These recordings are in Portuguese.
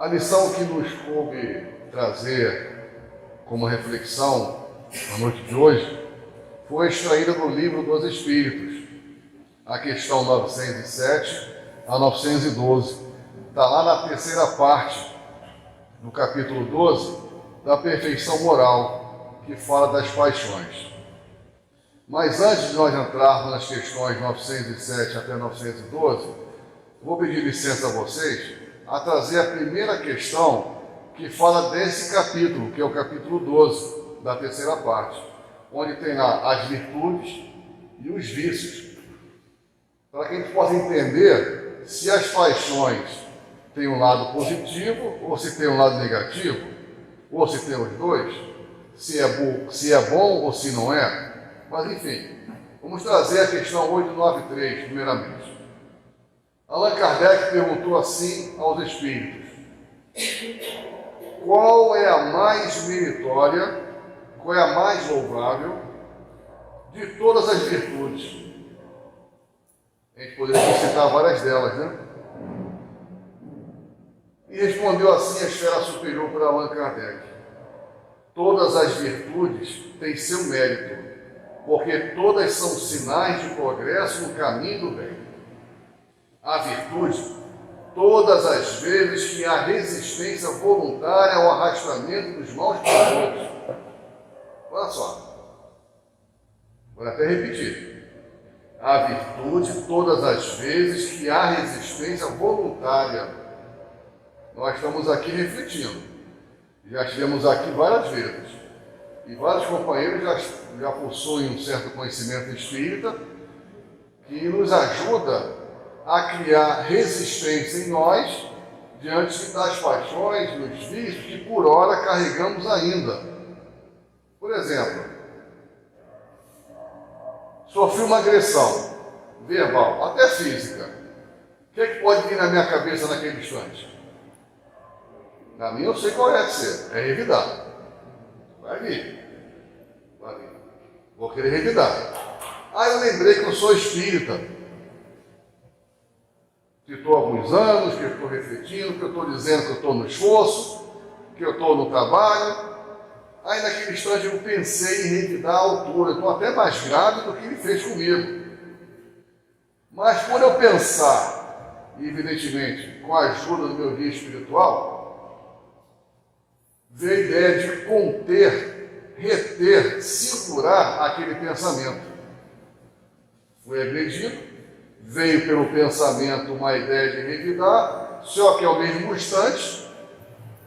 A lição que nos coube trazer como reflexão na noite de hoje foi extraída do Livro dos Espíritos, a questão 907 a 912. Está lá na terceira parte do capítulo 12 da perfeição moral, que fala das paixões. Mas antes de nós entrarmos nas questões 907 até 912, vou pedir licença a vocês a trazer a primeira questão que fala desse capítulo, que é o capítulo 12 da terceira parte, onde tem lá as virtudes e os vícios, para que a gente possa entender se as paixões têm um lado positivo, ou se tem um lado negativo, ou se tem os dois, se é bom ou se não é. Mas enfim, vamos trazer a questão 893, primeiramente. Allan Kardec perguntou assim aos espíritos: qual é a mais meritória, qual é a mais louvável de todas as virtudes? A gente poderia citar várias delas, né? E respondeu assim a esfera superior para Allan Kardec: todas as virtudes têm seu mérito, porque todas são sinais de progresso no caminho do bem. A virtude, todas as vezes que há resistência voluntária ao arrastamento dos maus padrões. Olha só, vou até repetir. A virtude, todas as vezes que há resistência voluntária. Nós estamos aqui refletindo. Já estivemos aqui várias vezes. E vários companheiros já possuem um certo conhecimento espírita que nos ajuda a criar resistência em nós diante das paixões, dos vícios que por hora carregamos ainda. Por exemplo, sofri uma agressão verbal, até física. O que é que pode vir na minha cabeça naquele instante? Na minha eu sei qual é que ser, é revidar. Vai vir. Vou querer revidar. Aí eu lembrei que eu sou espírita, que estou há alguns anos, que eu estou refletindo, que eu estou dizendo que eu estou no esforço, que eu estou no trabalho. Aí naquele instante eu pensei em revidar a altura, eu estou até mais grave do que ele fez comigo. Mas quando eu pensar, e evidentemente com a ajuda do meu guia espiritual, veio a ideia de conter, reter, segurar aquele pensamento. Fui agredido, veio pelo pensamento uma ideia de revidar, só que ao mesmo instante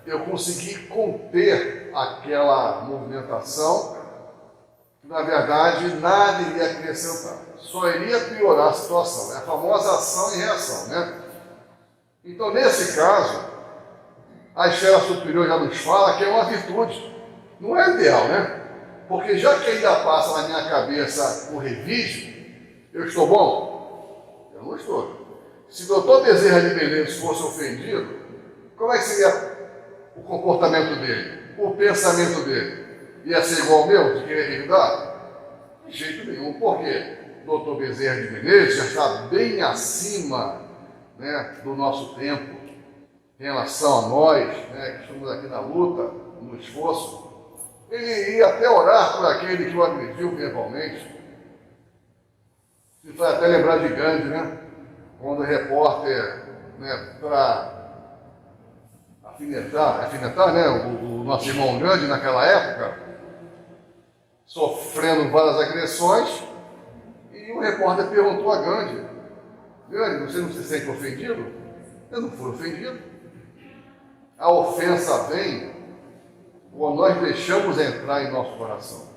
eu consegui conter aquela movimentação, que na verdade nada iria acrescentar, só iria piorar a situação. É a famosa ação e reação, né? Então, nesse caso, a esfera superior já nos fala que é uma virtude. Não é ideal, né? Porque já que ainda passa na minha cabeça o revide, eu estou bom? Eu não estou. Se o doutor Bezerra de Menezes fosse ofendido, como é que seria o comportamento dele? O pensamento dele? Ia ser igual ao meu, de querer revidar? De jeito nenhum. Por quê? O doutor Bezerra de Menezes já está bem acima, né, do nosso tempo, em relação a nós, né, que estamos aqui na luta, no esforço. Ele ia até orar por aquele que o agrediu verbalmente. Isso vai até lembrar de Gandhi, né? Quando o repórter, né, para afinetar, né, o nosso irmão Gandhi naquela época, sofrendo várias agressões, e o repórter perguntou a Gandhi: Gandhi, você não se sente ofendido? Eu não fui ofendido. A ofensa vem quando nós deixamos entrar em nosso coração.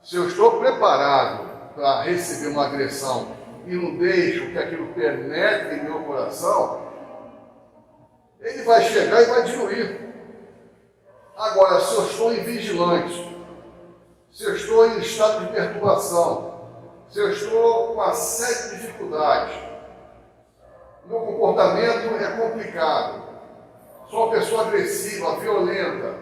Se eu estou preparado para receber uma agressão e não deixo que aquilo penetre em meu coração, ele vai chegar e vai diluir. Agora, se eu estou invigilante, se eu estou em estado de perturbação, se eu estou com uma série de dificuldades, meu comportamento é complicado, sou uma pessoa agressiva, violenta,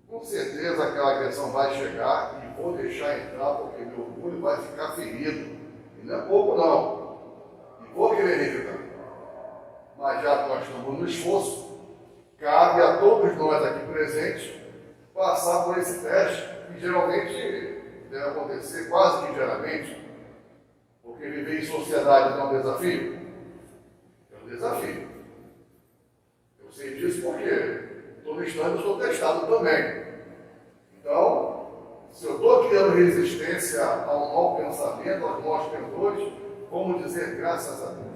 com certeza aquela agressão vai chegar e vou deixar entrar, porque meu orgulho vai ficar ferido. E não é pouco não. E vou querer revidar. mas já que nós estamos no esforço, cabe a todos nós aqui presentes passar por esse teste, que geralmente deve acontecer, quase que diariamente, porque viver em sociedade não é um desafio? É um desafio. Eu sei disso porque todo instante eu sou testado também. Então, se eu estou criando resistência ao mau pensamento, aos maus pendores, como dizer graças a Deus?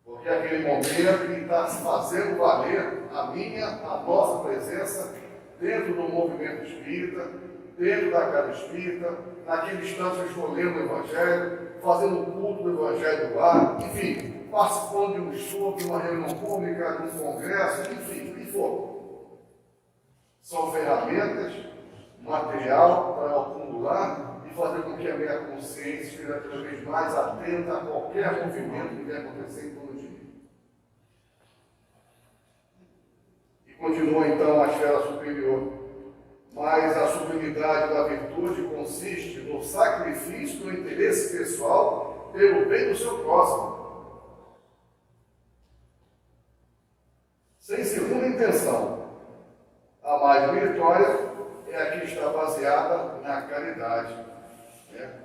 Porque é aquele momento que está se fazendo valer a nossa presença dentro do movimento espírita, dentro da casa espírita, naquele instante eu estou lendo o Evangelho, fazendo o culto do Evangelho do lar, enfim, participando de um estudo, de uma reunião pública, de um congresso, enfim, o que for. São ferramentas, material para eu acumular e fazer com que a minha consciência esteja cada vez mais atenta a qualquer movimento que venha acontecer em torno de mim. E continua então a esfera superior. Mas a sublimidade da virtude consiste no sacrifício do interesse pessoal pelo bem do seu próximo. Sem segunda intenção. A mais meritória é a que está baseada na caridade, né?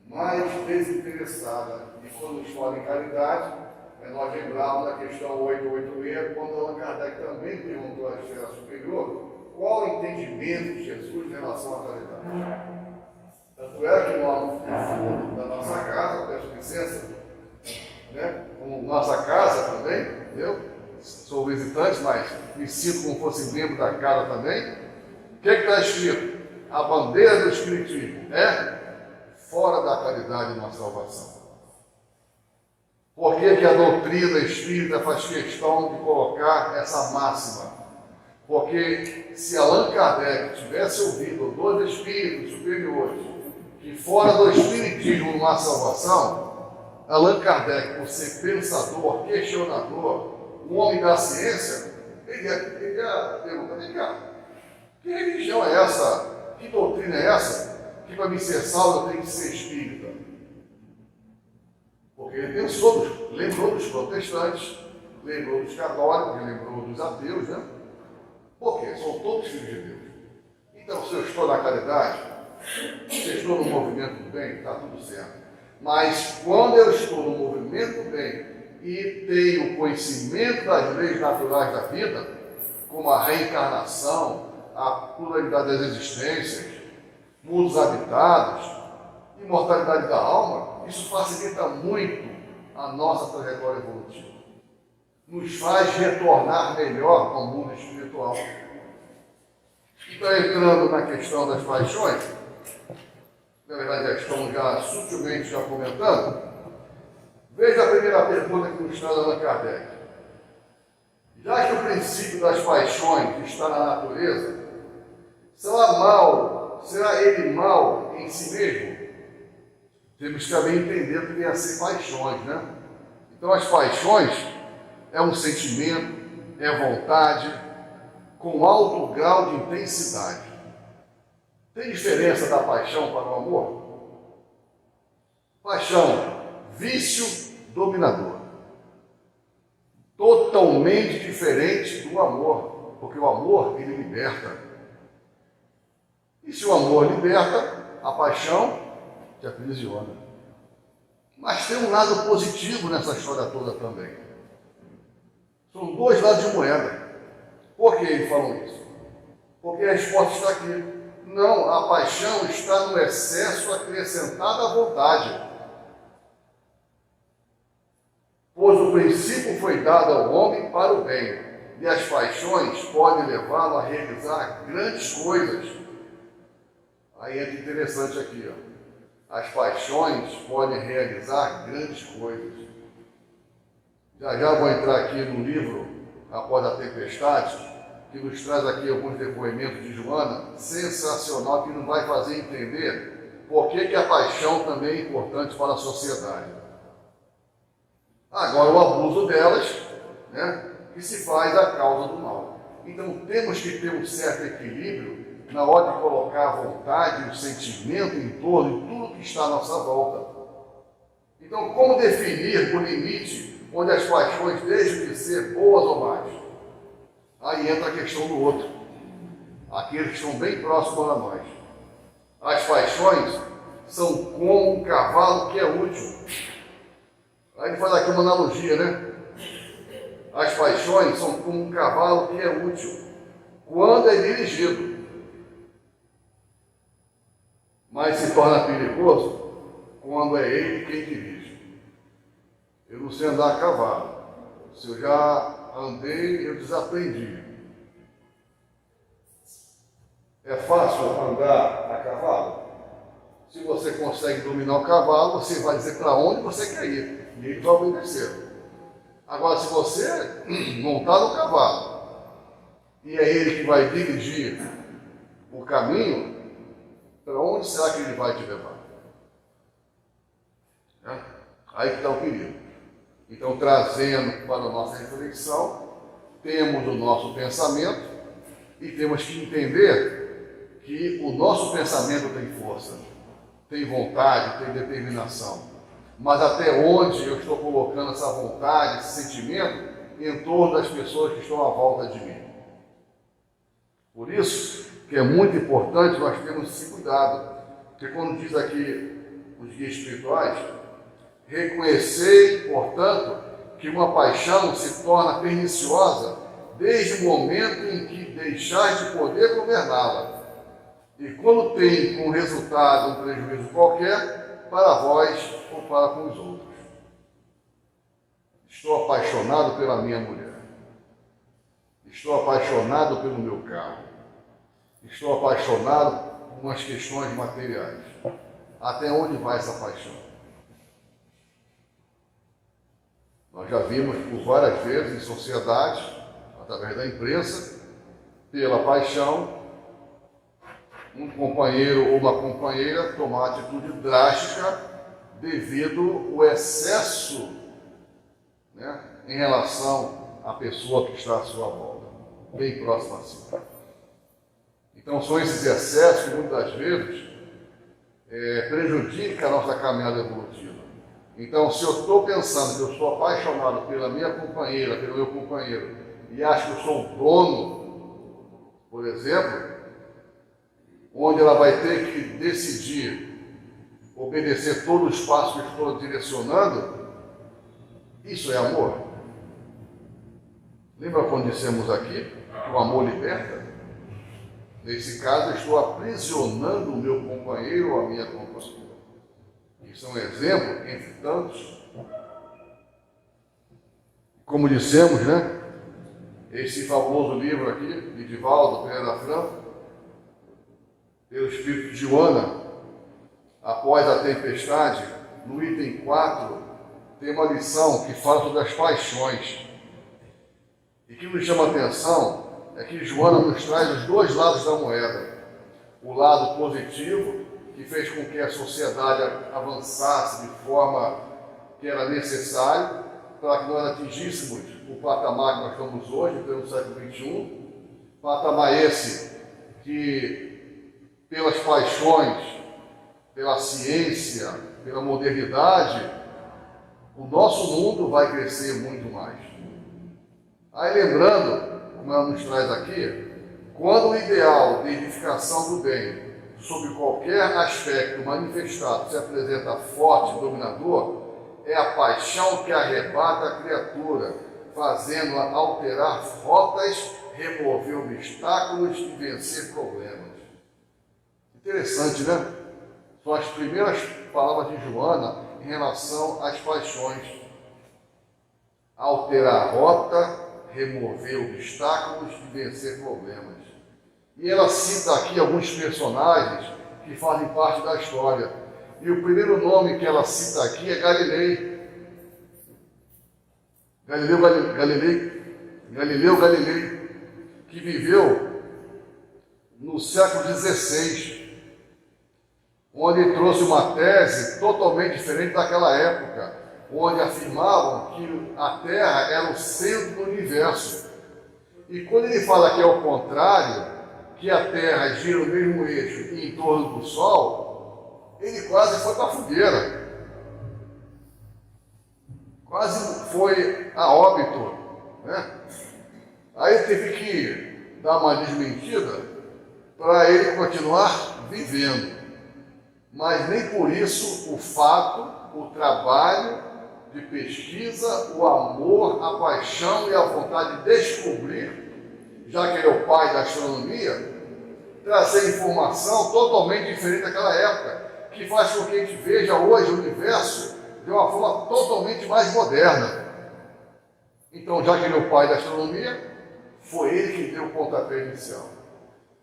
Mais desinteressada. E quando nos fala em caridade, nós lembramos da questão 886, quando Allan Kardec também perguntou à esfera superior qual o entendimento de Jesus em relação à caridade. Tanto é que nós, da nossa casa, peço licença, né? Como nossa casa também, eu sou visitante, mas me sinto como fosse membro da casa também. O que está escrito? A bandeira do Espiritismo é fora da caridade não há salvação. Por que a doutrina espírita faz questão de colocar essa máxima? Porque se Allan Kardec tivesse ouvido dos espíritos superiores que fora do espiritismo não há salvação, Allan Kardec, por ser pensador, questionador, um homem da ciência, ele ia perguntar: vem cá, que religião é essa? Que doutrina é essa? Que para me ser salvo eu tenho que ser espírita? Porque ele pensou, lembrou dos protestantes, lembrou dos católicos, lembrou dos ateus, né? Porque são todos filhos de Deus. Então, se eu estou na caridade, se eu estou no movimento do bem, está tudo certo. Mas quando eu estou no movimento do bem e tenho conhecimento das leis naturais da vida, como a reencarnação, a pluralidade das existências, mundos habitados, imortalidade da alma, isso facilita muito a nossa trajetória evolutiva. Nos faz retornar melhor ao mundo espiritual. Então, entrando na questão das paixões, na verdade já estamos sutilmente comentando, veja a primeira pergunta que nos traz Allan Kardec. Já que o princípio das paixões está na natureza, será ele mal em si mesmo? Temos que também entender o que vem a ser paixões, né? Então, as paixões é um sentimento, é vontade, com alto grau de intensidade. Tem diferença da paixão para o amor? Paixão, vício dominador. Totalmente diferente do amor, porque o amor, ele liberta. E se o amor liberta, a paixão te aprisiona. Mas tem um lado positivo nessa história toda também. São dois lados de moeda. Por que eles falam isso? Porque a resposta está aqui. Não, a paixão está no excesso acrescentado à vontade. Pois o princípio foi dado ao homem para o bem, e as paixões podem levá-lo a realizar grandes coisas. Aí é interessante aqui, ó. As paixões podem realizar grandes coisas. Já vou entrar aqui no livro Após a Tempestade, que nos traz aqui alguns depoimentos de Joana, sensacional, que nos vai fazer entender por que a paixão também é importante para a sociedade. Agora, o abuso delas, né, que se faz a causa do mal. Então, temos que ter um certo equilíbrio na hora de colocar a vontade, o sentimento em torno de tudo que está à nossa volta. Então, como definir o limite onde as paixões deixam de ser boas ou más. Aí entra a questão do outro, aqueles que estão bem próximos a nós. As paixões são como um cavalo que é útil. Aí ele faz aqui uma analogia, né? As paixões são como um cavalo que é útil quando é dirigido, mas se torna perigoso quando é ele quem dirige. Eu não sei andar a cavalo. Se eu já andei, eu desaprendi. É fácil andar a cavalo? Se você consegue dominar o cavalo, você vai dizer para onde você quer ir e ele vai obedecer. Agora, se você montar no cavalo e é ele que vai dirigir o caminho, para onde será que ele vai te levar? Aí que está o perigo. Então, trazendo para a nossa reflexão, temos o nosso pensamento e temos que entender que o nosso pensamento tem força, tem vontade, tem determinação. Mas até onde eu estou colocando essa vontade, esse sentimento em torno das pessoas que estão à volta de mim? Por isso que é muito importante nós termos esse cuidado. Porque quando diz aqui os guias espirituais, reconhecei, portanto, que uma paixão se torna perniciosa desde o momento em que deixar de poder governá-la. E quando tem como resultado um prejuízo qualquer, para vós ou para com os outros. Estou apaixonado pela minha mulher. Estou apaixonado pelo meu carro. Estou apaixonado por umas questões materiais. Até onde vai essa paixão? Nós já vimos por várias vezes em sociedade, através da imprensa, pela paixão, um companheiro ou uma companheira tomar atitude drástica devido ao excesso, né, em relação à pessoa que está à sua volta, bem próxima a si. Então são esses excessos que muitas das vezes prejudicam a nossa caminhada evolutiva. Então, se eu estou pensando que eu sou apaixonado pela minha companheira, pelo meu companheiro, e acho que eu sou o dono, por exemplo, onde ela vai ter que decidir obedecer todo o espaço que eu estou direcionando, isso é amor? Lembra quando dissemos aqui que o amor liberta? Nesse caso, eu estou aprisionando o meu companheiro ou a minha companheira. Isso é um exemplo entre tantos. Como dissemos, né? Esse famoso livro aqui, de Divaldo Pereira Franco, pelo Espírito de Joana, após a tempestade, no item 4, tem uma lição que fala sobre as paixões. E que nos chama a atenção é que Joana nos traz os dois lados da moeda. O lado positivo, que fez com que a sociedade avançasse de forma que era necessário para que nós atingíssemos o patamar que nós estamos hoje, em pleno século XXI, patamar esse que, pelas paixões, pela ciência, pela modernidade, o nosso mundo vai crescer muito mais. Aí lembrando, como ela nos traz aqui, quando o ideal de edificação do bem, sob qualquer aspecto manifestado, se apresenta forte e dominador, é a paixão que arrebata a criatura, fazendo-a alterar rotas, remover obstáculos e vencer problemas. Interessante, né? São as primeiras palavras de Joana em relação às paixões. Alterar a rota, remover obstáculos e vencer problemas. E ela cita aqui alguns personagens que fazem parte da história. E o primeiro nome que ela cita aqui é Galileu. Galileu Galilei, que viveu no século XVI, onde trouxe uma tese totalmente diferente daquela época, onde afirmavam que a Terra era o centro do universo. E quando ele fala que é o contrário, que a Terra gira no mesmo eixo e em torno do Sol, ele quase foi para a fogueira. quase foi a óbito, né? Aí teve que dar uma desmentida para ele continuar vivendo. Mas nem por isso o fato, o trabalho de pesquisa, o amor, a paixão e a vontade de descobrir, já que ele é o pai da astronomia, trazer informação totalmente diferente daquela época, que faz com que a gente veja hoje o universo de uma forma totalmente mais moderna. Então, já que ele é o pai da astronomia, foi ele que deu o pontapé inicial.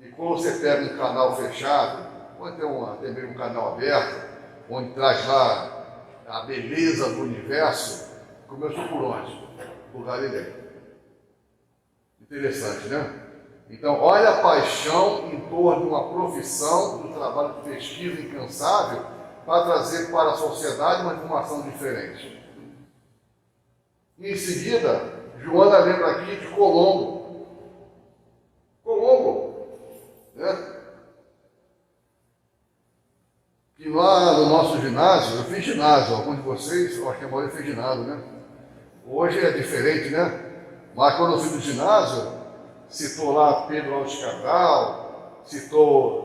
E quando você pega um canal fechado, pode ter até mesmo um canal aberto, onde traz lá a beleza do universo, começou por onde? Por Galileu. Interessante, né? Então, olha a paixão em torno de uma profissão, do trabalho de pesquisa incansável, para trazer para a sociedade uma informação diferente. E em seguida, Joana lembra aqui de Colombo. Colombo, né? Que lá no nosso ginásio, eu fiz ginásio, alguns de vocês, acho que a maioria fez ginásio, né? Hoje é diferente, né? Mas quando eu fui do ginásio, citou lá Pedro Álvares Cabral,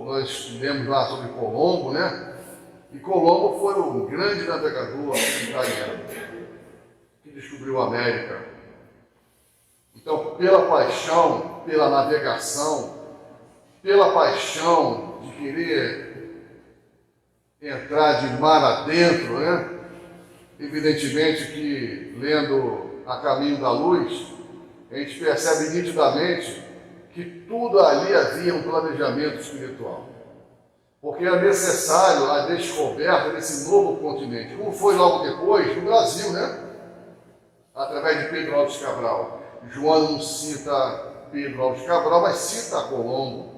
nós lemos lá sobre Colombo, né? E Colombo foi um grande navegador italiano que descobriu a América. Então, pela paixão, pela navegação, pela paixão de querer entrar de mar adentro, né? Evidentemente que, lendo A Caminho da Luz, a gente percebe nitidamente que tudo ali havia um planejamento espiritual. Porque era necessário a descoberta desse novo continente, como foi logo depois no Brasil, né? Através de Pedro Álvares Cabral. Joana não cita Pedro Álvares Cabral, mas cita Colombo.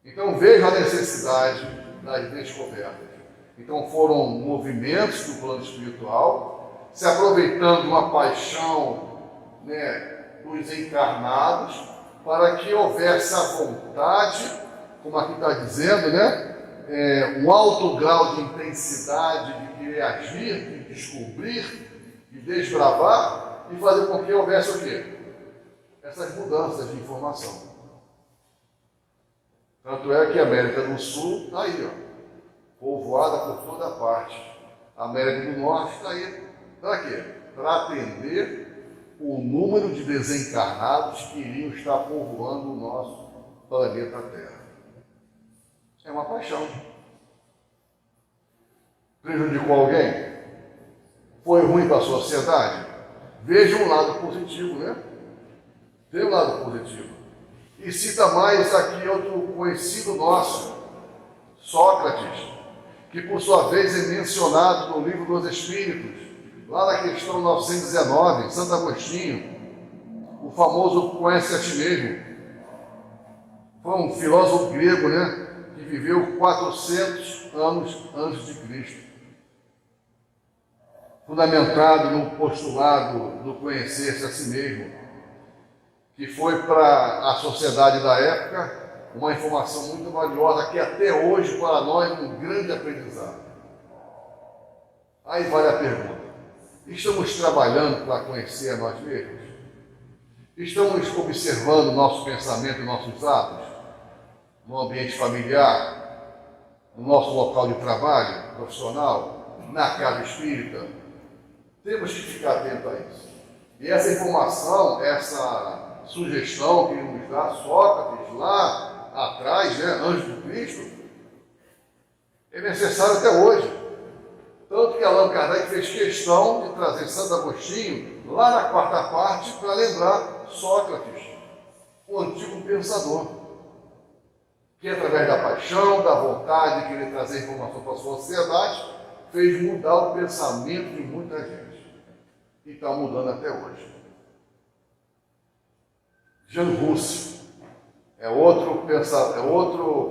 Então veja a necessidade das descobertas. Então foram movimentos do plano espiritual, se aproveitando de uma paixão, né, dos encarnados, para que houvesse a vontade, como aqui está dizendo, né, um alto grau de intensidade de querer agir, de descobrir, de desbravar, e fazer com que houvesse o quê? Essas mudanças de informação. Tanto é que a América do Sul está aí, ó, povoada por toda parte. A América do Norte está aí. Para quê? Para atender o número de desencarnados que iriam estar povoando o nosso planeta Terra. É uma paixão. Prejudicou alguém? Foi ruim para a sociedade? Veja um lado positivo, né? Tem um lado positivo. E cita mais aqui outro conhecido nosso, Sócrates, que por sua vez é mencionado no Livro dos Espíritos, lá na questão 919, Santo Agostinho, o famoso conhece a ti mesmo. Foi um filósofo grego, né? Que viveu 400 anos antes de Cristo. Fundamentado no postulado do conhecer-se a si mesmo, que foi para a sociedade da época uma informação muito valiosa, que até hoje para nós é um grande aprendizado. Aí vale a pergunta: estamos trabalhando para conhecer a nós mesmos? Estamos observando nosso pensamento e nossos atos no ambiente familiar, no nosso local de trabalho profissional, na casa espírita? Temos que ficar atento a isso. E essa informação, essa sugestão que nos dá Sócrates lá atrás, né, antes do Cristo, é necessário até hoje. Tanto que Allan Kardec fez questão de trazer Santo Agostinho lá na quarta parte para lembrar Sócrates, o antigo pensador, que através da paixão, da vontade de querer trazer informação para a sociedade, fez mudar o pensamento de muita gente. E está mudando até hoje. Jean Russe é outro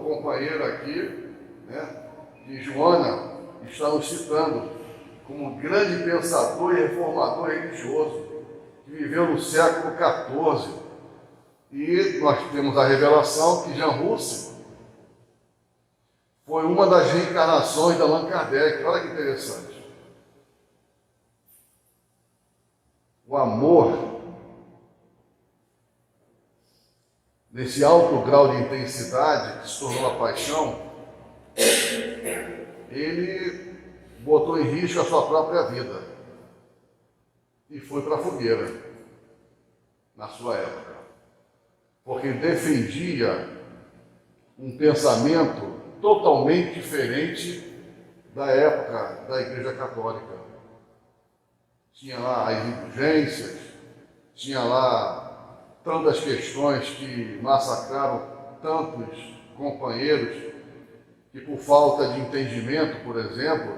companheiro aqui, né, que Joana está nos citando como grande pensador e reformador religioso, que viveu no século XIV. E nós temos a revelação que Jean Russe foi uma das reencarnações de Allan Kardec. Olha que interessante. o amor, nesse alto grau de intensidade que se tornou a paixão, ele botou em risco a sua própria vida e foi para a fogueira na sua época, porque defendia um pensamento totalmente diferente da época da Igreja Católica. Tinha lá as indulgências, tinha lá tantas questões que massacraram tantos companheiros, que por falta de entendimento, por exemplo,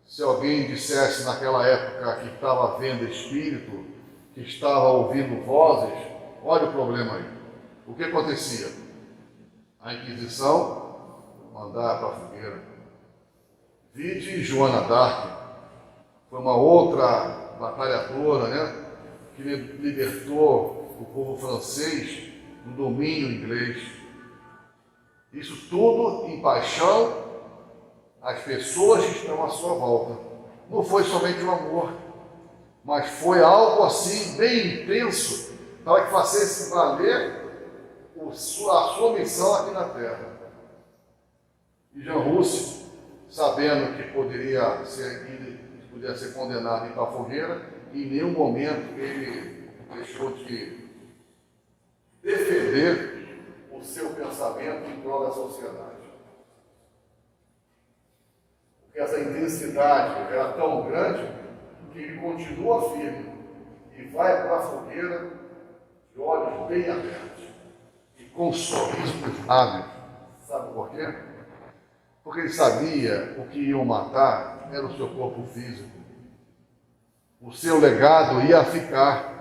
se alguém dissesse naquela época que estava vendo espírito, que estava ouvindo vozes, olha o problema aí. O que acontecia? A Inquisição mandava para a fogueira. Vide Joana d'Arc, foi uma outra batalhadora, né, que libertou o povo francês do domínio inglês. Isso tudo em paixão às pessoas que estão à sua volta. Não foi somente o amor, mas foi algo assim bem intenso, para que fizesse valer a sua missão aqui na Terra. E Jean Rus, sabendo que poderia ser condenado a ir para a fogueira, em nenhum momento ele deixou de defender o seu pensamento em prol da sociedade. Porque essa intensidade era tão grande que ele continua firme e vai para a fogueira de olhos bem abertos e com um sorriso nos lábios. Sabe por quê? Porque ele sabia o que iam matar era o seu corpo físico. O seu legado ia ficar.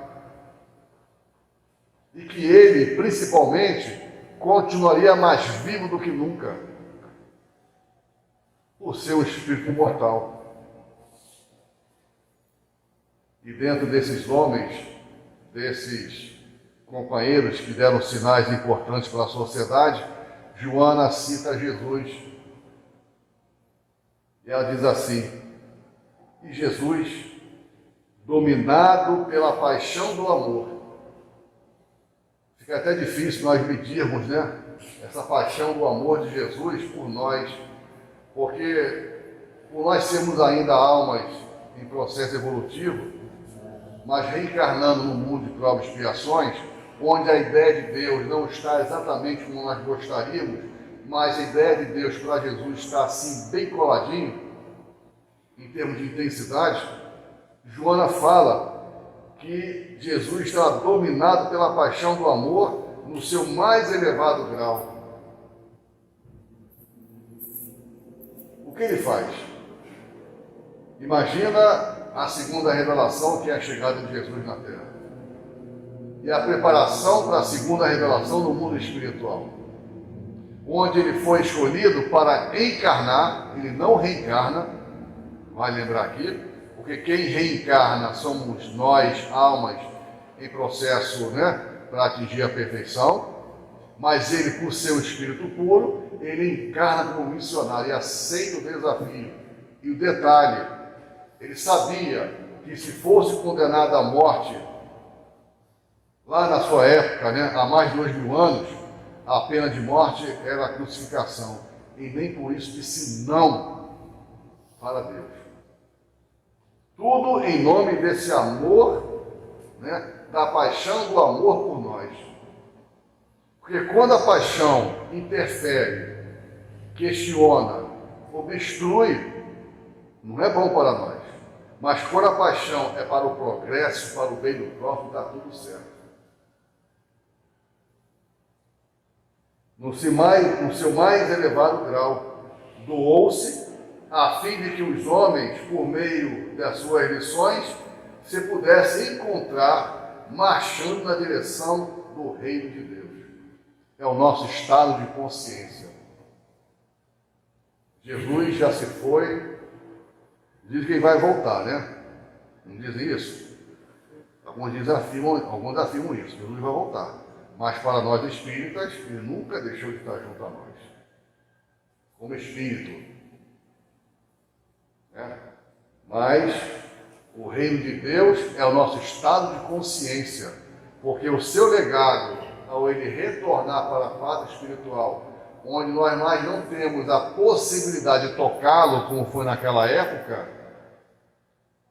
E que ele, principalmente, continuaria mais vivo do que nunca. O seu espírito imortal. E dentro desses homens, desses companheiros que deram sinais importantes para a sociedade, Joana cita Jesus. E ela diz assim: e Jesus, dominado pela paixão do amor. Fica até difícil nós medirmos, né, essa paixão do amor de Jesus por nós, porque por nós sermos ainda almas em processo evolutivo, mas reencarnando no mundo de provas e expiações, onde a ideia de Deus não está exatamente como nós gostaríamos, mas a ideia de Deus para Jesus está assim bem coladinho, em termos de intensidade. Joana fala que Jesus está dominado pela paixão do amor no seu mais elevado grau. O que ele faz? Imagina a segunda revelação, que é a chegada de Jesus na Terra. E a preparação para a segunda revelação no mundo espiritual, onde ele foi escolhido para encarnar. Ele não reencarna, vai lembrar aqui, porque quem reencarna somos nós, almas, em processo, né, para atingir a perfeição, mas ele, por seu espírito puro, ele encarna como missionário e aceita o desafio. E o detalhe, ele sabia que se fosse condenado à morte, lá na sua época, né, há mais de 2000 anos, a pena de morte era a crucificação. E nem por isso disse não para Deus. Tudo em nome desse amor, né, da paixão do amor por nós. Porque quando a paixão interfere, questiona, obstrui, não é bom para nós. Mas quando a paixão é para o progresso, para o bem do próximo, está tudo certo. No seu mais elevado grau, doou-se a fim de que os homens, por meio das suas lições, se pudessem encontrar marchando na direção do reino de Deus. É o nosso estado de consciência. Jesus já se foi, diz que ele vai voltar, né? Não dizem isso? Alguns afirmam isso, Jesus vai voltar. Mas para nós espíritas, ele nunca deixou de estar junto a nós. Como espírito. Né? Mas O reino de Deus é o nosso estado de consciência, porque o seu legado, ao ele retornar para a pátria espiritual, onde nós mais não temos a possibilidade de tocá-lo, como foi naquela época,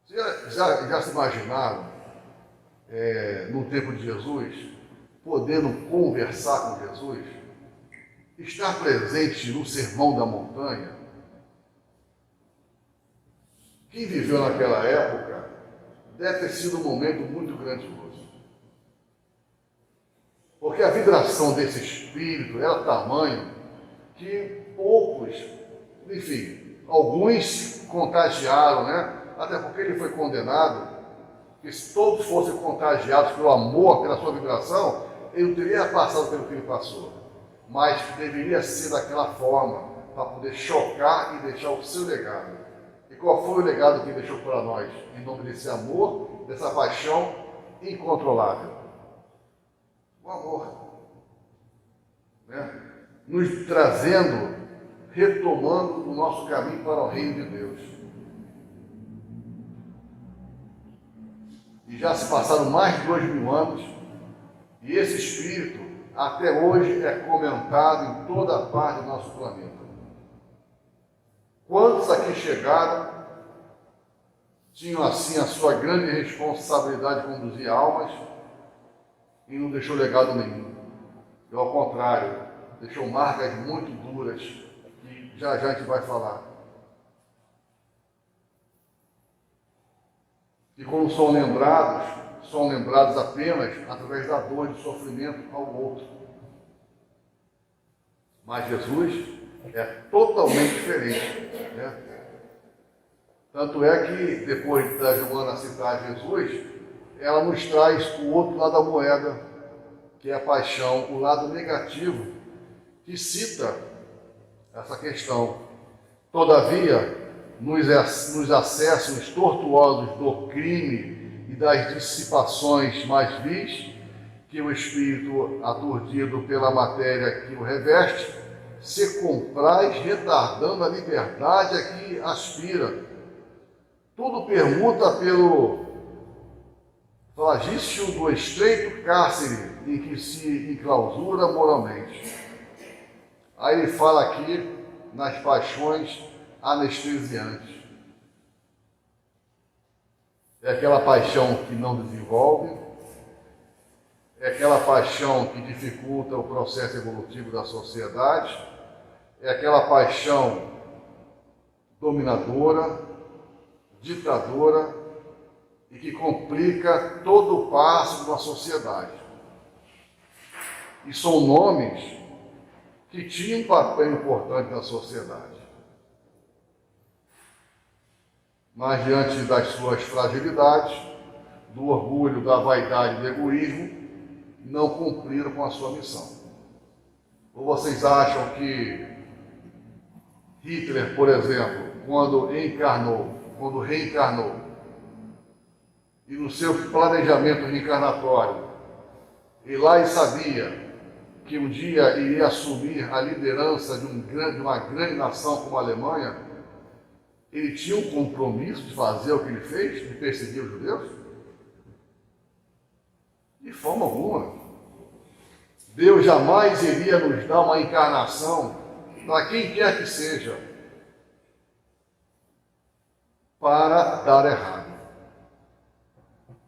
já se imaginaram, no tempo de Jesus, podendo conversar com Jesus, estar presente no Sermão da Montanha? Quem viveu naquela época deve ter sido um momento muito grandioso. Porque a vibração desse espírito era tamanho que poucos, enfim, alguns se contagiaram, né? Até porque ele foi condenado, que se todos fossem contagiados pelo amor, pela sua vibração, ele não teria passado pelo que ele passou. Mas deveria ser daquela forma, para poder chocar e deixar o seu legado. E qual foi o legado que ele deixou para nós? Em nome desse amor, dessa paixão incontrolável. O amor. Né? Nos trazendo, retomando o nosso caminho para o reino de Deus. E já se passaram mais de 2000 anos, e esse espírito até hoje é comentado em toda a parte do nosso planeta. Quantos aqui chegaram, tinham assim a sua grande responsabilidade de conduzir almas e não deixou legado nenhum. E ao contrário, deixou marcas muito duras, que já a gente vai falar. E quando são lembrados apenas através da dor e do sofrimento ao outro. Mas Jesus é totalmente diferente, né? Tanto é que, depois da Joana citar Jesus, ela nos traz o outro lado da moeda, que é a paixão, o lado negativo, que cita essa questão. Todavia, nos acessos tortuosos do crime e das dissipações mais vis, que o espírito, aturdido pela matéria que o reveste, se compraz, retardando a liberdade a que aspira. Tudo permuta pelo flagício do estreito cárcere em que se enclausura moralmente. Aí ele fala aqui nas paixões anestesiantes. É aquela paixão que não desenvolve, é aquela paixão que dificulta o processo evolutivo da sociedade, é aquela paixão dominadora, ditadora e que complica todo o passo de uma sociedade. E são nomes que tinham um papel importante na sociedade. Mas diante das suas fragilidades, do orgulho, da vaidade e do egoísmo, não cumpriram com a sua missão. Ou vocês acham que Hitler, por exemplo, quando reencarnou, e no seu planejamento reencarnatório, ele lá sabia que um dia iria assumir a liderança de uma grande nação como a Alemanha, ele tinha um compromisso de fazer o que ele fez, de perseguir os judeus? De forma alguma. Deus jamais iria nos dar uma encarnação, para quem quer que seja, para dar errado.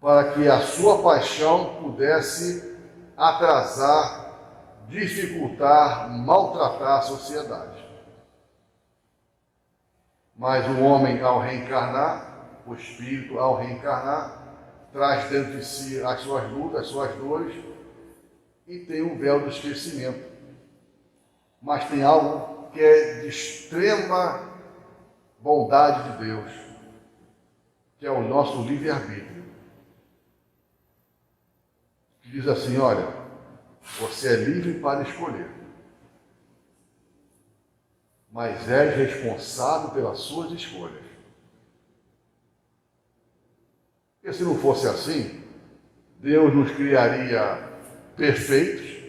Para que a sua paixão pudesse atrasar, dificultar, maltratar a sociedade. Mas o homem, ao reencarnar, o espírito, ao reencarnar, traz dentro de si as suas lutas, as suas dores, e tem um véu do esquecimento. Mas tem algo que é de extrema bondade de Deus, que é o nosso livre-arbítrio. Que diz assim, olha, você é livre para escolher, mas és responsável pelas suas escolhas. E se não fosse assim, Deus nos criaria perfeitos,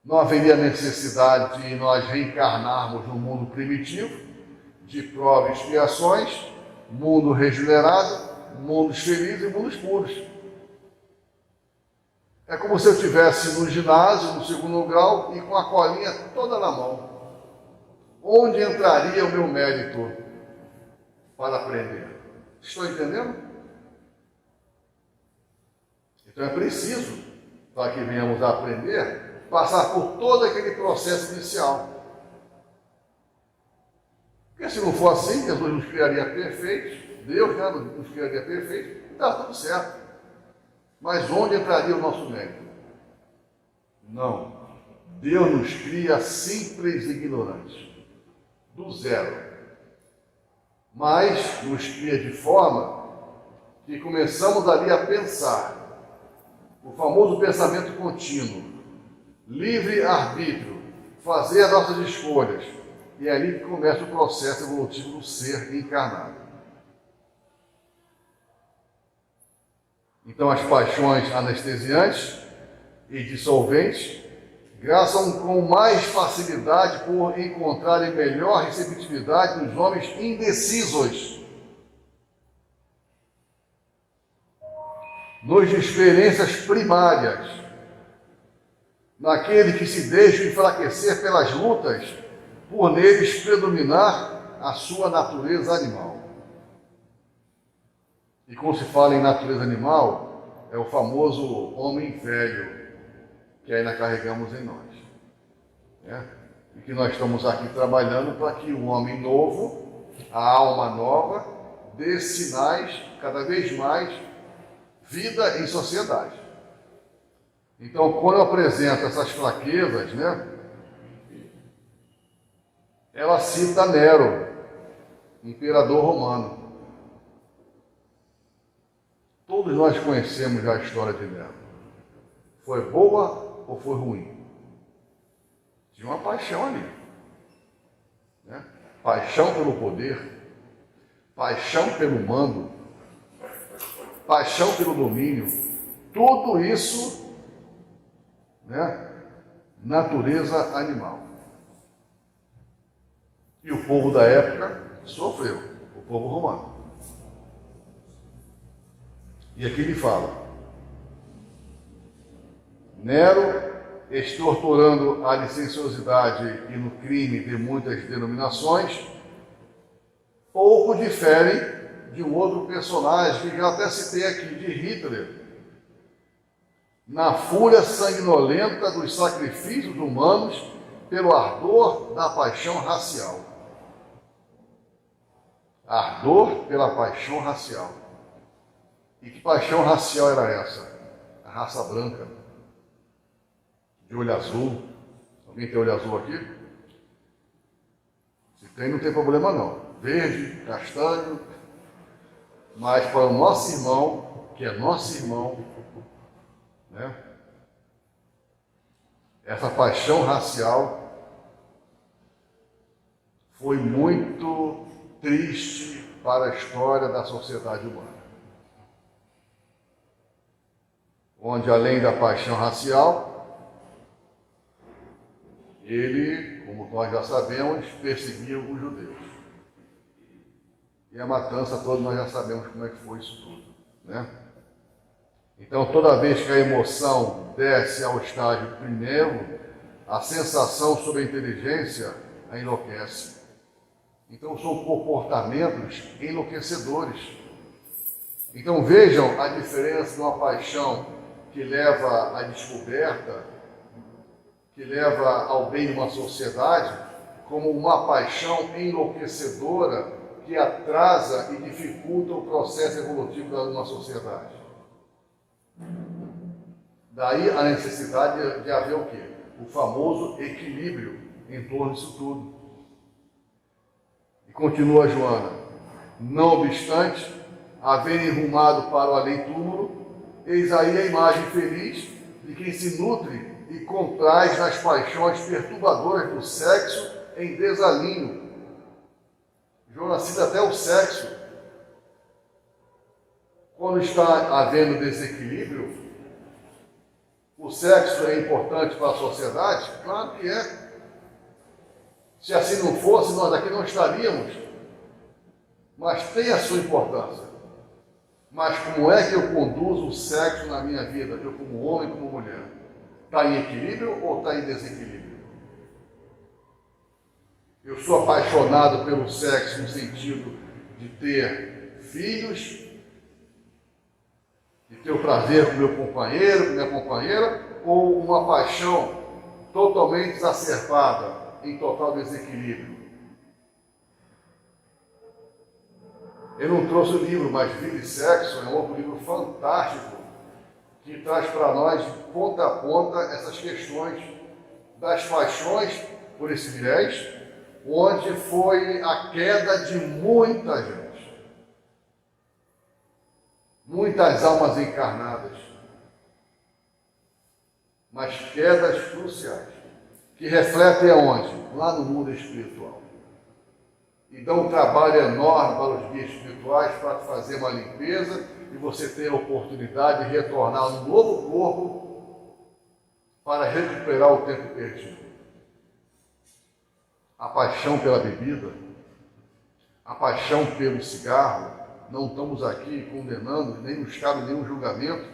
não haveria necessidade de nós reencarnarmos no mundo primitivo, de provas e expiações, mundo regenerado, mundos felizes e mundos puros. É como se eu estivesse no ginásio, no segundo grau, e com a colinha toda na mão. Onde entraria o meu mérito para aprender? Estou entendendo? Então é preciso, para que venhamos a aprender, passar por todo aquele processo inicial. Porque se não for assim, Jesus nos criaria perfeitos, Deus nos criaria perfeitos, e está tudo certo. Mas onde entraria o nosso mérito? Não. Deus nos cria simples e ignorantes, do zero. Mas nos cria de forma que começamos ali a pensar. O famoso pensamento contínuo, livre-arbítrio, fazer as nossas escolhas. E é ali que começa o processo evolutivo do ser encarnado. Então, as paixões anestesiantes e dissolventes graçam com mais facilidade por encontrarem melhor receptividade nos homens indecisos, nos de experiências primárias, naquele que se deixa enfraquecer pelas lutas, por neles predominar a sua natureza animal. E quando se fala em natureza animal, é o famoso homem velho, que ainda carregamos em nós. Né? E que nós estamos aqui trabalhando para que o homem novo, a alma nova, dê sinais cada vez mais vida em sociedade. Então, quando eu apresento essas fraquezas, né, ela cita Nero, imperador romano. Todos nós conhecemos já a história de Nero. Foi boa ou foi ruim? Tinha uma paixão ali. Né? Paixão pelo poder, paixão pelo mando, paixão pelo domínio. Tudo isso, né? Natureza animal. E o povo da época sofreu, o povo romano. E aqui ele fala: Nero, extorturando a licenciosidade e no crime de muitas denominações, pouco difere de um outro personagem que já até citei aqui, de Hitler, na fúria sanguinolenta dos sacrifícios humanos pelo ardor da paixão racial. Ardor pela paixão racial. E que paixão racial era essa? A raça branca, de olho azul. Alguém tem olho azul aqui? Se tem, não tem problema não. Verde, castanho. Mas para o nosso irmão, que é nosso irmão, né? Essa paixão racial foi muito triste para a história da sociedade humana. Onde, além da paixão racial, ele, como nós já sabemos, perseguia os judeus. E a matança toda nós já sabemos como é que foi isso tudo, né? Então, toda vez que a emoção desce ao estágio primeiro, a sensação sobre a inteligência a enlouquece. Então, são comportamentos enlouquecedores. Então, vejam a diferença de uma paixão que leva à descoberta, que leva ao bem de uma sociedade, como uma paixão enlouquecedora que atrasa e dificulta o processo evolutivo de uma sociedade. Daí a necessidade de haver o quê? O famoso equilíbrio em torno disso tudo. E continua Joana: não obstante, haverem rumado para o além-túmulo, eis aí a imagem feliz de quem se nutre e contrai nas paixões perturbadoras do sexo em desalinho. Jonas cita até o sexo. Quando está havendo desequilíbrio, o sexo é importante para a sociedade? Claro que é. Se assim não fosse, nós aqui não estaríamos. mas tem a sua importância. Mas como é que eu conduzo o sexo na minha vida, eu como homem e como mulher? Está em equilíbrio ou está em desequilíbrio? Eu sou apaixonado pelo sexo no sentido de ter filhos, de ter o prazer com meu companheiro, com minha companheira, ou uma paixão totalmente exacerbada, em total desequilíbrio? Eu não trouxe o livro, mas Vida e Sexo é um outro livro fantástico que traz para nós, de ponta a ponta, essas questões das paixões por esse viés, onde foi a queda de muita gente, muitas almas encarnadas, mas quedas cruciais, que refletem aonde? Lá no mundo espiritual. E dão um trabalho enorme para os guias espirituais para fazer uma limpeza e você ter a oportunidade de retornar a um novo corpo para recuperar o tempo perdido. A paixão pela bebida, a paixão pelo cigarro, não estamos aqui condenando, nem nos cabe nenhum julgamento,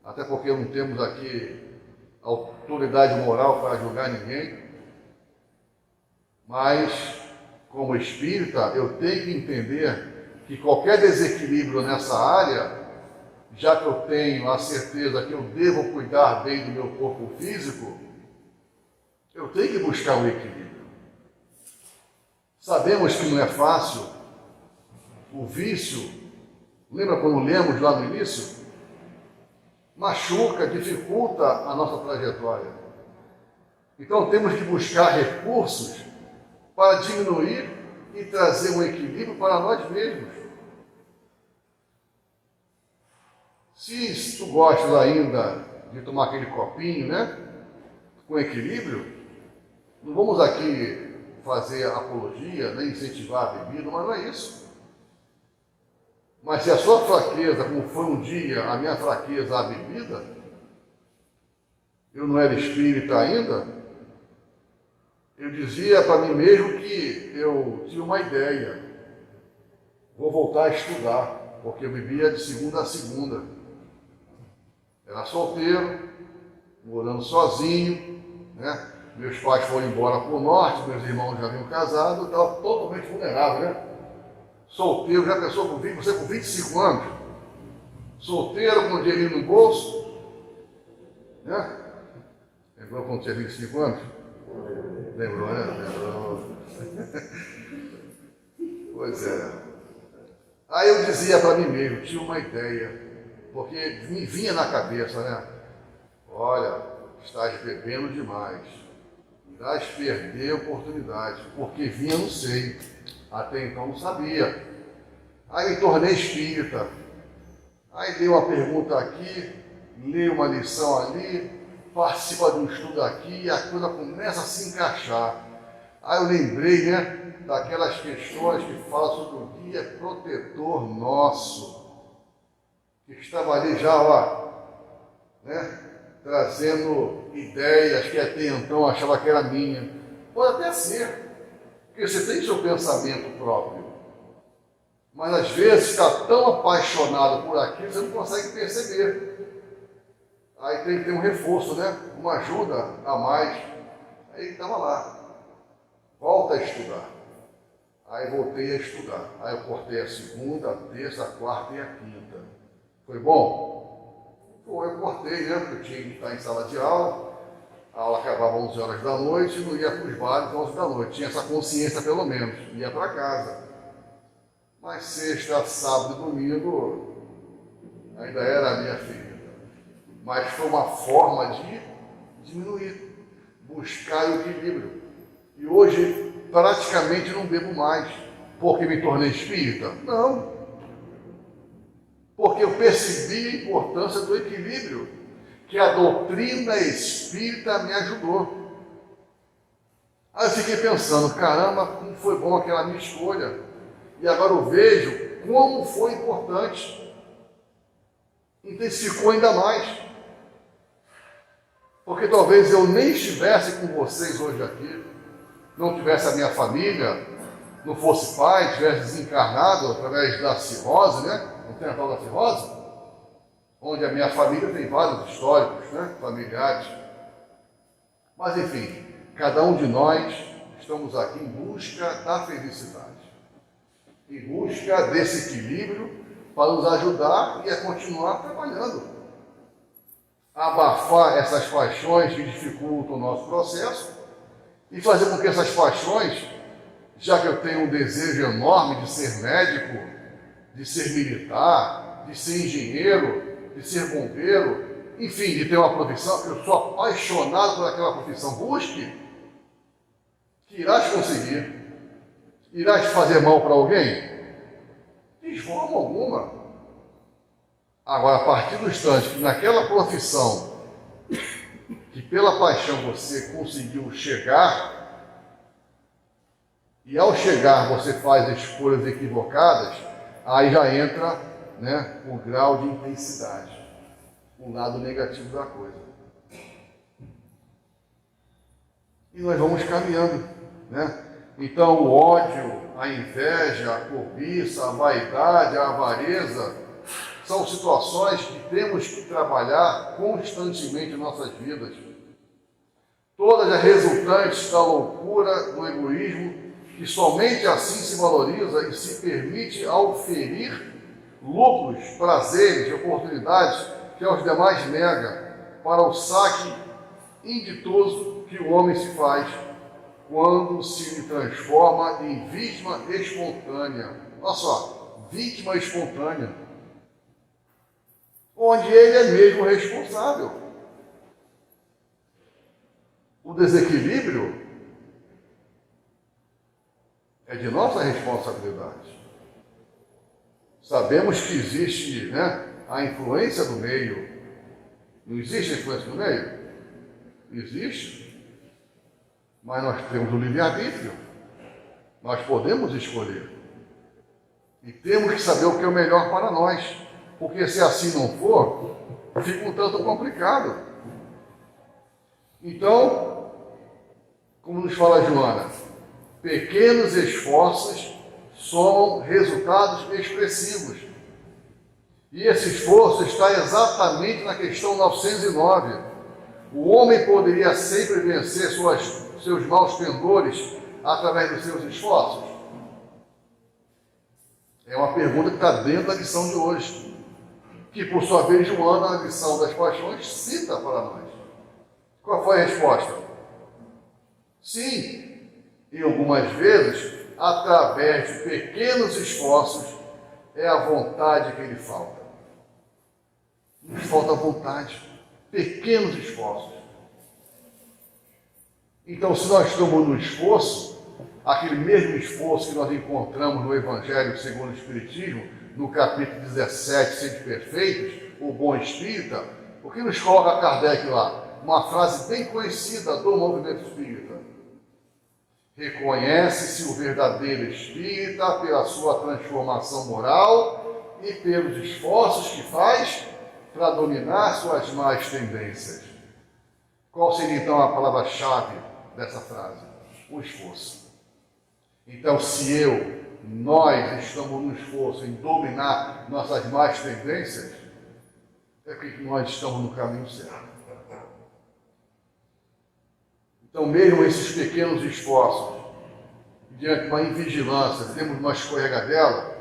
até porque não temos aqui autoridade moral para julgar ninguém, mas como espírita, eu tenho que entender que qualquer desequilíbrio nessa área, já que eu tenho a certeza que eu devo cuidar bem do meu corpo físico, eu tenho que buscar o equilíbrio. Sabemos que não é fácil. O vício, lembra quando lemos lá no início? Machuca, dificulta a nossa trajetória. Então temos que buscar recursos para diminuir e trazer um equilíbrio para nós mesmos. Se tu gostas ainda de tomar aquele copinho, né, com equilíbrio, não vamos aqui fazer apologia, nem incentivar a bebida, mas não é isso. Mas se a sua fraqueza, como foi um dia a minha fraqueza à bebida, eu não era espírita ainda, eu dizia para mim mesmo que eu tinha uma ideia. Vou voltar a estudar, porque eu bebia de segunda a segunda. Era solteiro, morando sozinho, né? Meus pais foram embora para o norte, meus irmãos já haviam casado, eu estava totalmente vulnerável, né? Solteiro, já pensou você com 25 anos? Solteiro, com um dinheirinho no bolso, né? Lembrou quando tinha 25 anos? Lembrou, né? Lembrou. Pois é. Aí eu dizia para mim mesmo, tinha uma ideia, porque me vinha na cabeça, né? Olha, estás bebendo demais, irás perder a oportunidade, porque vinha no seio, até então não sabia. Aí me tornei espírita, aí dei uma pergunta aqui, li uma lição ali, participa de um estudo aqui e a coisa começa a se encaixar. Aí eu lembrei, né, daquelas questões que falam sobre o guia protetor nosso, que estava ali já, ó, né, trazendo ideias que até então eu achava que era minha. Pode até ser, porque você tem seu pensamento próprio, mas às vezes está tão apaixonado por aquilo, você não consegue perceber. Aí tem que ter um reforço, né? Uma ajuda a mais. Aí estava lá. Volta a estudar. Aí voltei a estudar. Aí eu cortei a segunda, a terça, a quarta e a quinta. Foi bom? Foi, eu cortei, né? Porque eu tinha que estar em sala de aula. A aula acabava às 11 horas da noite, não ia para os bares às 11 da noite. Tinha essa consciência pelo menos. Ia para casa. Mas sexta, sábado e domingo ainda era a minha filha. Mas foi uma forma de diminuir, buscar o equilíbrio. E hoje praticamente não bebo mais, porque me tornei espírita? Não. Porque eu percebi a importância do equilíbrio, que a doutrina espírita me ajudou. Aí eu fiquei pensando, caramba, como foi bom aquela minha escolha. E agora eu vejo como foi importante. Intensificou ainda mais. Porque talvez eu nem estivesse com vocês hoje aqui, não tivesse a minha família, não fosse pai, tivesse desencarnado através da cirrose, né? Não tem a tal da cirrose? Onde a minha família tem vários históricos, né? Familiares. Mas enfim, cada um de nós estamos aqui em busca da felicidade, em busca desse equilíbrio para nos ajudar e a continuar trabalhando, abafar essas paixões que dificultam o nosso processo e fazer com que essas paixões, já que eu tenho um desejo enorme de ser médico, de ser militar, de ser engenheiro, de ser bombeiro, enfim, de ter uma profissão, eu sou apaixonado por aquela profissão, busque, que irás conseguir. Irás fazer mal para alguém? De forma alguma. Agora, a partir do instante que naquela profissão, que pela paixão você conseguiu chegar, e ao chegar você faz escolhas equivocadas, aí já entra, né, o grau de intensidade, o lado negativo da coisa. E nós vamos caminhando, né? Então o ódio, a inveja, a cobiça, a vaidade, a avareza, são situações que temos que trabalhar constantemente em nossas vidas. Todas as resultantes da loucura, do egoísmo, que somente assim se valoriza e se permite auferir lucros, prazeres, oportunidades que aos demais nega, para o saque inditoso que o homem se faz quando se transforma em vítima espontânea. Olha só, vítima espontânea, onde ele é mesmo responsável. O desequilíbrio é de nossa responsabilidade. Sabemos que existe, né, a influência do meio. Não existe a influência do meio? Existe. Mas nós temos o livre-arbítrio. Nós podemos escolher. E temos que saber o que é o melhor para nós. Porque se assim não for, fica um tanto complicado. Então, como nos fala a Joana, pequenos esforços somam resultados expressivos. E esse esforço está exatamente na questão 909. O homem poderia sempre vencer seus maus pendores através dos seus esforços? É uma pergunta que está dentro da lição de hoje, que por sua vez Joana, na lição das paixões, cita para nós. Qual foi a resposta? Sim, e algumas vezes, através de pequenos esforços, é a vontade que lhe falta. Nos falta vontade, pequenos esforços. Então, se nós estamos no esforço, aquele mesmo esforço que nós encontramos no Evangelho segundo o Espiritismo, no capítulo 17, Sede Perfeitos, o Bom Espírita, o que nos coloca Kardec lá? Uma frase bem conhecida do movimento espírita. Reconhece-se o verdadeiro espírita pela sua transformação moral e pelos esforços que faz para dominar suas más tendências. Qual seria então a palavra-chave dessa frase? O esforço. Então, se nós estamos no esforço em dominar nossas más tendências, é que nós estamos no caminho certo. Então, mesmo esses pequenos esforços, diante de uma invigilância, demos uma escorregadela,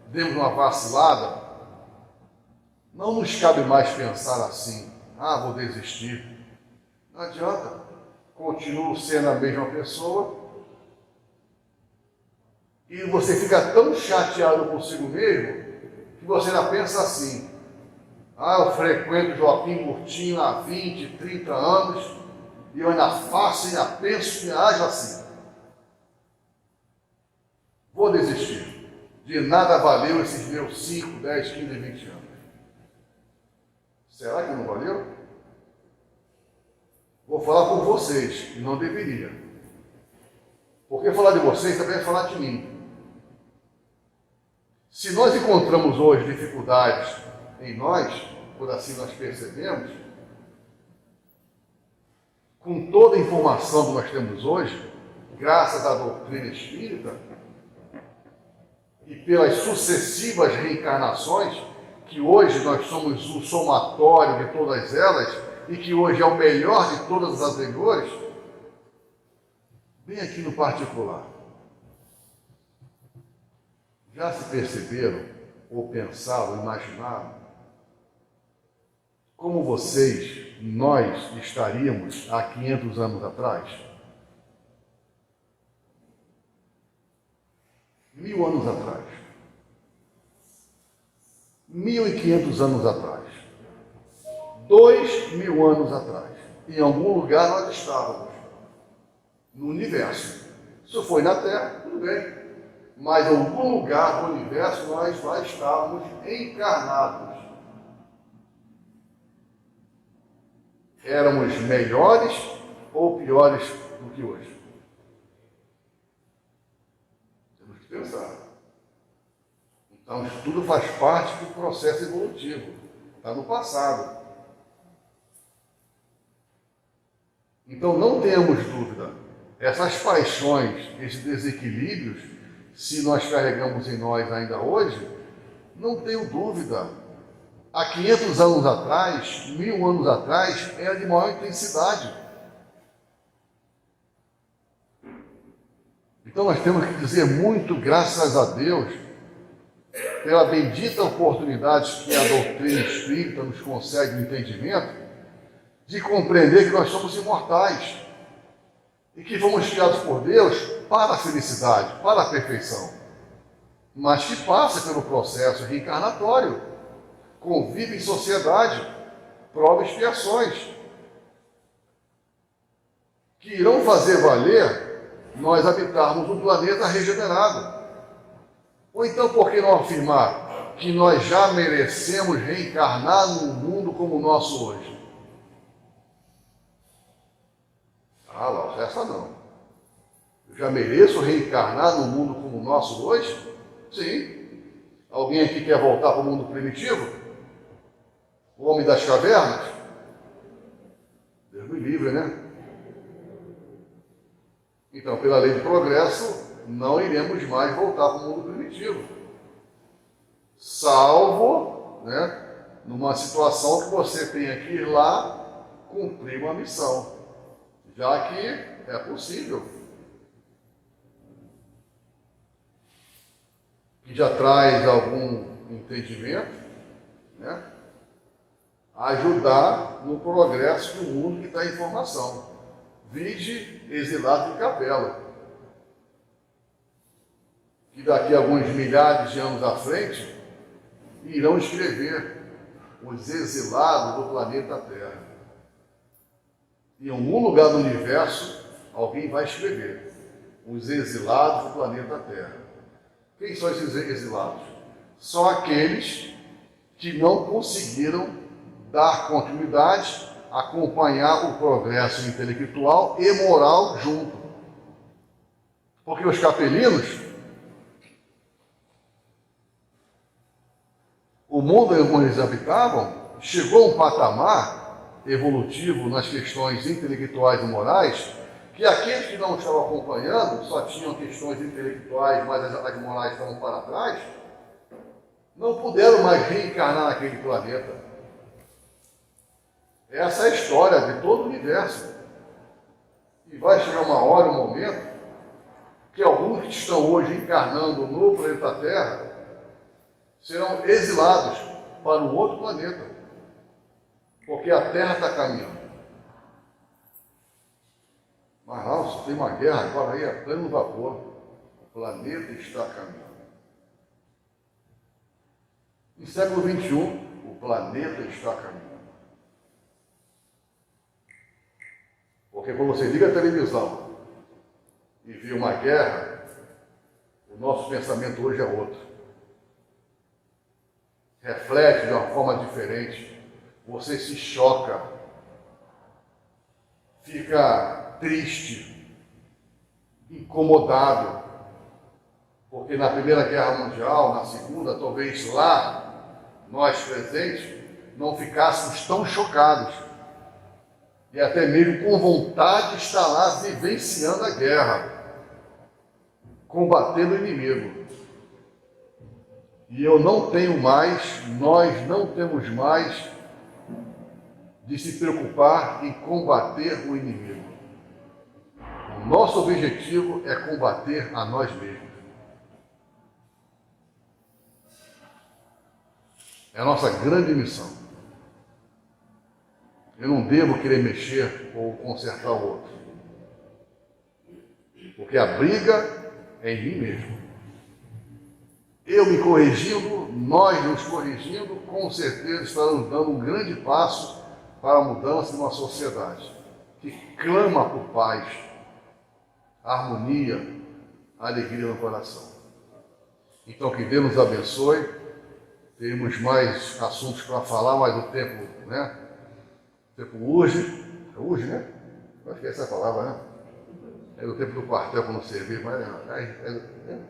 demos uma vacilada, não nos cabe mais pensar assim, vou desistir. Não adianta, continuo sendo a mesma pessoa, e você fica tão chateado consigo mesmo, que você ainda pensa assim, eu frequento Joaquim Murtinho há 20, 30 anos, e eu ainda faço, ainda penso e ajo assim. Vou desistir. De nada valeu esses meus 5, 10, 15, 20 anos. Será que não valeu? Vou falar por vocês, e não deveria. Porque falar de vocês também é falar de mim. Se nós encontramos hoje dificuldades em nós, por assim nós percebemos, com toda a informação que nós temos hoje, graças à doutrina espírita, e pelas sucessivas reencarnações, que hoje nós somos o somatório de todas elas, e que hoje é o melhor de todas as anteriores, bem aqui no particular. Já se perceberam, ou pensaram, imaginaram, como vocês, nós estaríamos há 500 anos atrás? 1000 anos atrás. 1500 anos atrás. 2000 anos atrás. Em algum lugar nós estávamos. No universo. Se foi na Terra, tudo bem. Mas em algum lugar do universo nós lá estávamos encarnados. Éramos melhores ou piores do que hoje? Temos que pensar. Então, isso tudo faz parte do processo evolutivo. Está no passado. Então, não tenhamos dúvida. Essas paixões, esses desequilíbrios, se nós carregamos em nós ainda hoje, não tenho dúvida. Há 500 anos atrás, 1000 anos atrás, era de maior intensidade. Então nós temos que dizer muito graças a Deus pela bendita oportunidade que a doutrina espírita nos concede no entendimento de compreender que nós somos imortais e que fomos criados por Deus para a felicidade, para a perfeição, mas que passa pelo processo reencarnatório. Convive em sociedade, prova expiações, que irão fazer valer nós habitarmos um planeta regenerado. Ou então, por que não afirmar que nós já merecemos reencarnar num mundo como o nosso hoje? Ah, Laura, essa não. Eu já mereço reencarnar num mundo como o nosso hoje? Sim. Alguém aqui quer voltar para o mundo primitivo? O homem das cavernas? Deus me livre, né? Então, pela lei de progresso, não iremos mais voltar para o mundo primitivo. Salvo, né, numa situação que você tenha que ir lá cumprir uma missão. Já que é possível. Que já traz algum entendimento, né? Ajudar no progresso do mundo que está em formação. Vide exilado de Capela, que daqui a alguns milhares de anos à frente irão escrever os exilados do planeta Terra. Em algum lugar do universo, alguém vai escrever os exilados do planeta Terra. Quem são esses exilados? São aqueles que não conseguiram dar continuidade, acompanhar o progresso intelectual e moral junto. Porque os capelinos, o mundo onde eles habitavam, chegou a um patamar evolutivo nas questões intelectuais e morais, que aqueles que não estavam acompanhando, só tinham questões intelectuais, mas as morais estavam para trás, não puderam mais reencarnar naquele planeta. Essa é a história de todo o universo. E vai chegar uma hora, um momento, que alguns que estão hoje encarnando no planeta Terra serão exilados para um outro planeta, porque a Terra está caminhando. Mas lá, se tem uma guerra agora aí, é pleno vapor. O planeta está caminhando. Em século XXI, o planeta está caminhando. Porque quando você liga a televisão e vê uma guerra, o nosso pensamento hoje é outro. Reflete de uma forma diferente. Você se choca, fica triste, incomodado, porque na Primeira Guerra Mundial, na Segunda, talvez lá, nós presentes, não ficássemos tão chocados e até mesmo com vontade de estar lá vivenciando a guerra, combatendo o inimigo. E eu não tenho mais, nós não temos mais de se preocupar em combater o inimigo. O nosso objetivo é combater a nós mesmos. É a nossa grande missão. Eu não devo querer mexer ou consertar o outro. Porque a briga é em mim mesmo. Eu me corrigindo, nós nos corrigindo, com certeza estaremos dando um grande passo para a mudança de uma sociedade que clama por paz, harmonia, alegria no coração. Então, que Deus nos abençoe. Temos mais assuntos para falar, mas o tempo, né? O tempo urge. É urge, né? Acho que essa é a palavra, né? É o tempo do quartel para não servir, mas é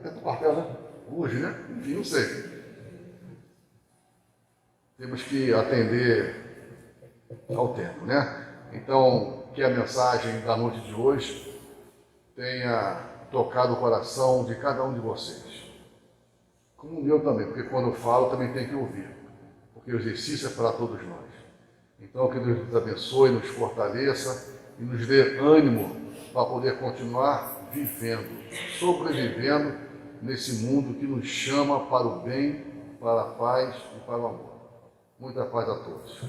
tempo do quartel, né? Urge, né? Enfim, não sei. Temos que atender ao tempo, né? Então, que a mensagem da noite de hoje tenha tocado o coração de cada um de vocês. Como o meu também, porque quando eu falo também tem que ouvir, porque o exercício é para todos nós. Então que Deus nos abençoe, nos fortaleça e nos dê ânimo para poder continuar vivendo, sobrevivendo nesse mundo que nos chama para o bem, para a paz e para o amor. Muita paz a todos.